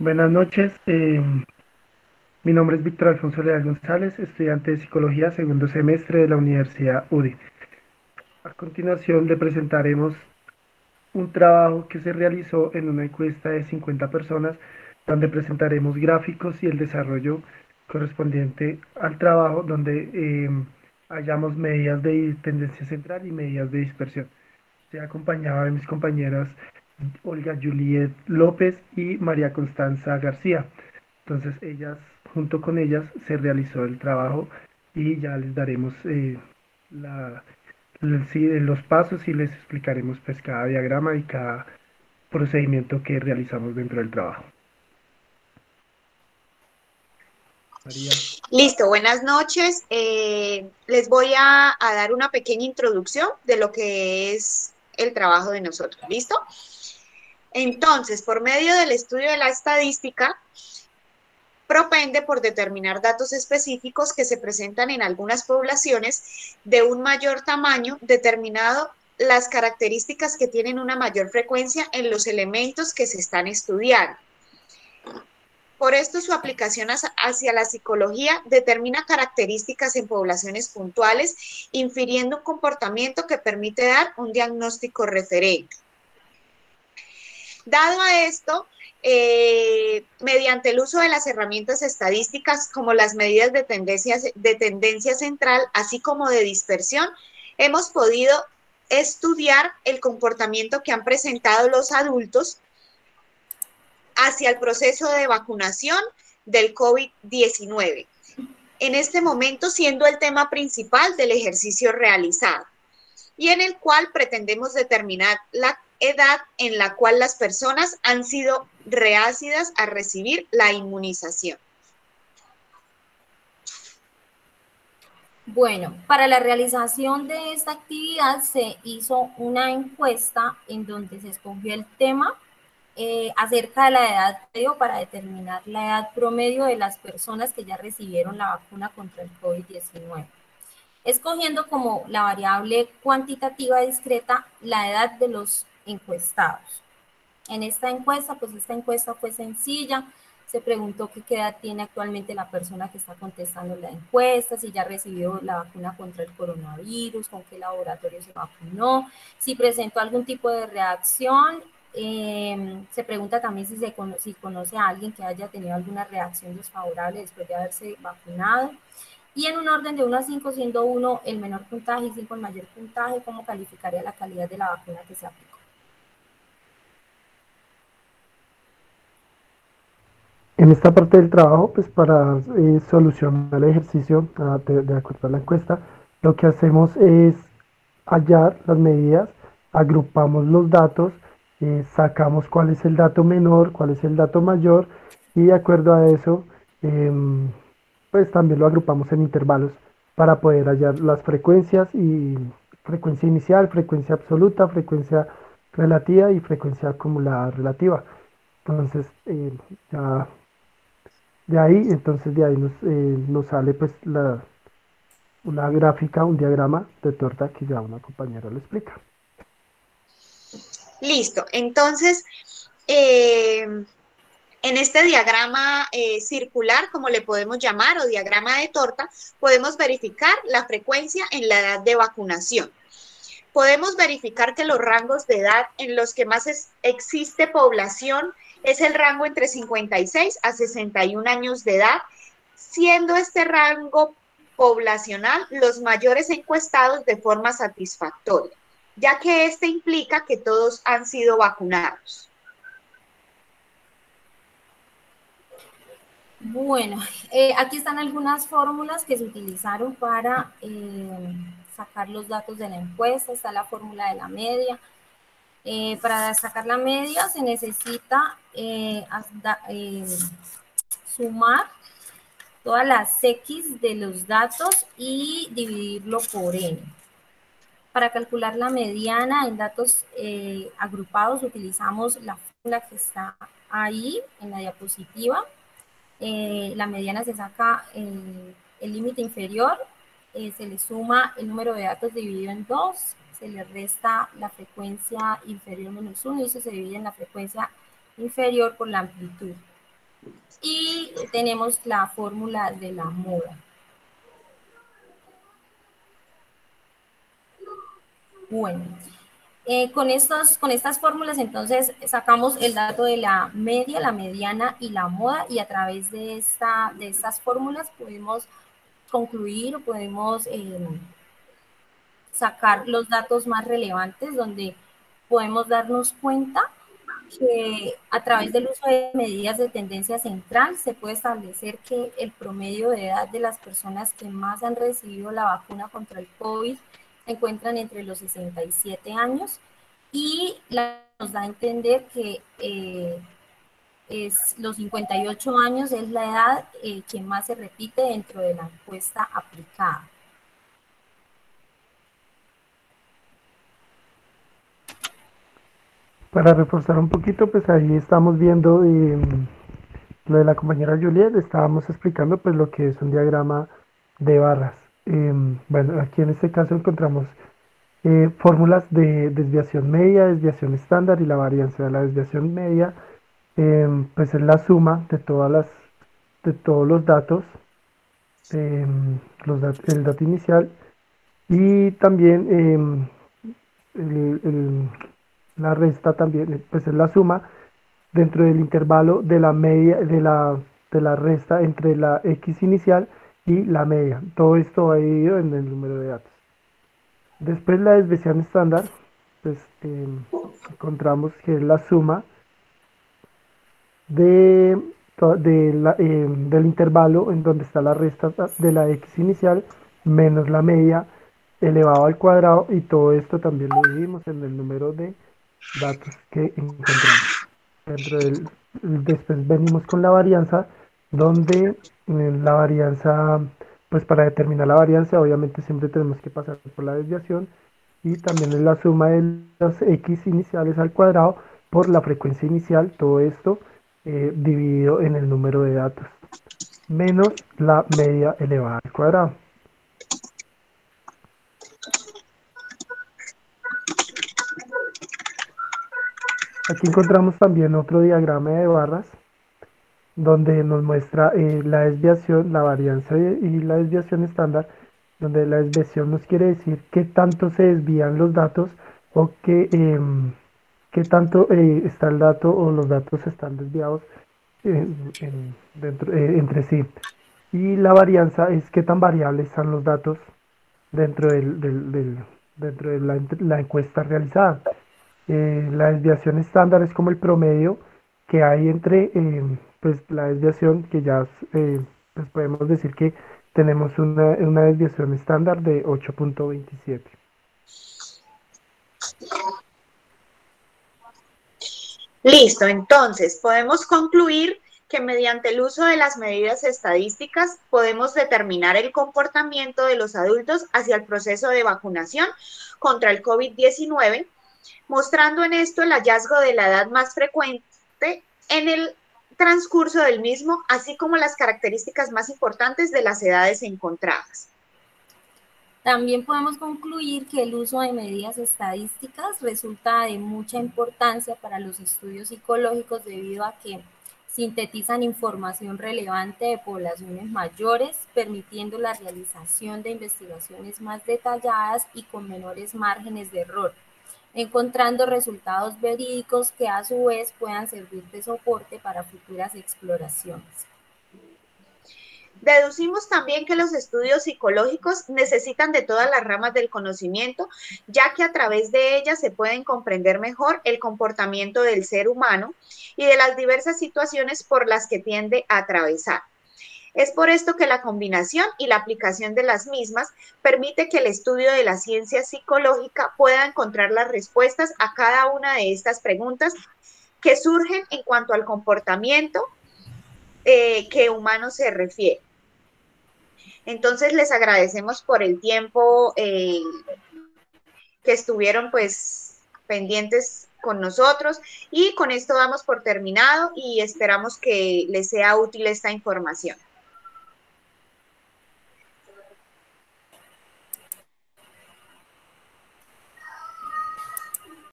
Buenas noches, mi nombre es Víctor Alfonso Leal González, estudiante de Psicología, segundo semestre de la Universidad UDI. A continuación le presentaremos un trabajo que se realizó en una encuesta de 50 personas, donde presentaremos gráficos y el desarrollo correspondiente al trabajo, donde hallamos medidas de tendencia central y medidas de dispersión. Estoy acompañado de mis compañeras Olga Juliet López y María Constanza García. Entonces junto con ellas se realizó el trabajo y ya les daremos la, sí, los pasos y les explicaremos pues cada diagrama y cada procedimiento que realizamos dentro del trabajo. María. Listo, buenas noches. Les voy a dar una pequeña introducción de lo que es el trabajo de nosotros. ¿Listo? Entonces, por medio del estudio de la estadística, propende por determinar datos específicos que se presentan en algunas poblaciones de un mayor tamaño, determinado las características que tienen una mayor frecuencia en los elementos que se están estudiando. Por esto, su aplicación hacia la psicología determina características en poblaciones puntuales, infiriendo un comportamiento que permite dar un diagnóstico referente. Dado a esto, mediante el uso de las herramientas estadísticas como las medidas de tendencia central, así como de dispersión, hemos podido estudiar el comportamiento que han presentado los adultos hacia el proceso de vacunación del COVID-19. En este momento siendo el tema principal del ejercicio realizado y en el cual pretendemos determinar la edad en la cual las personas han sido reácidas a recibir la inmunización. Bueno, para la realización de esta actividad se hizo una encuesta en donde se escogió el tema acerca de la edad promedio para determinar la edad promedio de las personas que ya recibieron la vacuna contra el COVID-19, escogiendo como la variable cuantitativa discreta la edad de los encuestados. En esta encuesta, pues esta encuesta fue sencilla, se preguntó qué edad tiene actualmente la persona que está contestando la encuesta, si ya recibió la vacuna contra el coronavirus, con qué laboratorio se vacunó, si presentó algún tipo de reacción. Se pregunta también si conoce a alguien que haya tenido alguna reacción desfavorable después de haberse vacunado. Y en un orden de 1 a 5, siendo 1 el menor puntaje y 5 el mayor puntaje, ¿cómo calificaría la calidad de la vacuna que se aplicó? En esta parte del trabajo, pues para solucionar el ejercicio de acuerdo a la encuesta, lo que hacemos es hallar las medidas, agrupamos los datos, sacamos cuál es el dato menor, cuál es el dato mayor y de acuerdo a eso, em, pues también lo agrupamos en intervalos para poder hallar las frecuencias y frecuencia inicial, frecuencia absoluta, frecuencia relativa y frecuencia acumulada relativa. Entonces, ya de ahí, entonces de ahí nos sale pues una gráfica, un diagrama de torta que ya una compañera lo explica. Listo, entonces, en este diagrama circular, como le podemos llamar, o diagrama de torta, podemos verificar la frecuencia en la edad de vacunación. Podemos verificar que los rangos de edad en los que más existe población es el rango entre 56 a 61 años de edad, siendo este rango poblacional los mayores encuestados de forma satisfactoria, ya que este implica que todos han sido vacunados. Bueno, aquí están algunas fórmulas que se utilizaron para sacar los datos de la encuesta. Está la fórmula de la media. Para sacar la media se necesita sumar todas las X de los datos y dividirlo por N. Para calcular la mediana en datos agrupados utilizamos la fórmula que está ahí en la diapositiva. La mediana se saca el límite inferior, se le suma el número de datos dividido en 2, se le resta la frecuencia inferior menos 1 y eso se divide en la frecuencia inferior por la amplitud. Y tenemos la fórmula de la moda. Bueno, con estas fórmulas entonces sacamos el dato de la media, la mediana y la moda, y a través de estas fórmulas podemos concluir o podemos sacar los datos más relevantes, donde podemos darnos cuenta que a través del uso de medidas de tendencia central se puede establecer que el promedio de edad de las personas que más han recibido la vacuna contra el COVID se encuentran entre los 67 años, y nos da a entender que los 58 años es la edad que más se repite dentro de la encuesta aplicada. Para reforzar un poquito, pues ahí estamos viendo lo de la compañera Juliet, estábamos explicando pues lo que es un diagrama de barras. Bueno, aquí en este caso encontramos fórmulas de desviación media, desviación estándar y la varianza de la desviación media, pues es la suma de de todos los datos, el dato inicial, y también el- el- la resta también, pues es la suma dentro del intervalo de la media de la resta entre la x inicial y la media. Todo esto va dividido en el número de datos. Después la desviación estándar, pues encontramos que es la suma de, del intervalo en donde está la resta de la x inicial menos la media elevado al cuadrado, y todo esto también lo dividimos en el número de datos que encontramos. Después venimos con la varianza, donde la varianza, pues para determinar la varianza, obviamente siempre tenemos que pasar por la desviación, y también es la suma de los x iniciales al cuadrado por la frecuencia inicial, todo esto dividido en el número de datos, menos la media elevada al cuadrado. Aquí encontramos también otro diagrama de barras, donde nos muestra la desviación, la varianza y la desviación estándar, donde la desviación nos quiere decir qué tanto se desvían los datos, o qué tanto está el dato o los datos están desviados entre sí. Y la varianza es qué tan variables están los datos dentro dentro de la encuesta realizada. La desviación estándar es como el promedio que hay entre pues la desviación, que ya pues podemos decir que tenemos una desviación estándar de 8.27. Listo, entonces podemos concluir que mediante el uso de las medidas estadísticas podemos determinar el comportamiento de los adultos hacia el proceso de vacunación contra el COVID-19, mostrando en esto el hallazgo de la edad más frecuente en el transcurso del mismo, así como las características más importantes de las edades encontradas. También podemos concluir que el uso de medidas estadísticas resulta de mucha importancia para los estudios psicológicos, debido a que sintetizan información relevante de poblaciones mayores, permitiendo la realización de investigaciones más detalladas y con menores márgenes de error, encontrando resultados verídicos que a su vez puedan servir de soporte para futuras exploraciones. Deducimos también que los estudios psicológicos necesitan de todas las ramas del conocimiento, ya que a través de ellas se pueden comprender mejor el comportamiento del ser humano y de las diversas situaciones por las que tiende a atravesar. Es por esto que la combinación y la aplicación de las mismas permite que el estudio de la ciencia psicológica pueda encontrar las respuestas a cada una de estas preguntas que surgen en cuanto al comportamiento que humano se refiere. Entonces les agradecemos por el tiempo que estuvieron pues pendientes con nosotros, y con esto damos por terminado y esperamos que les sea útil esta información.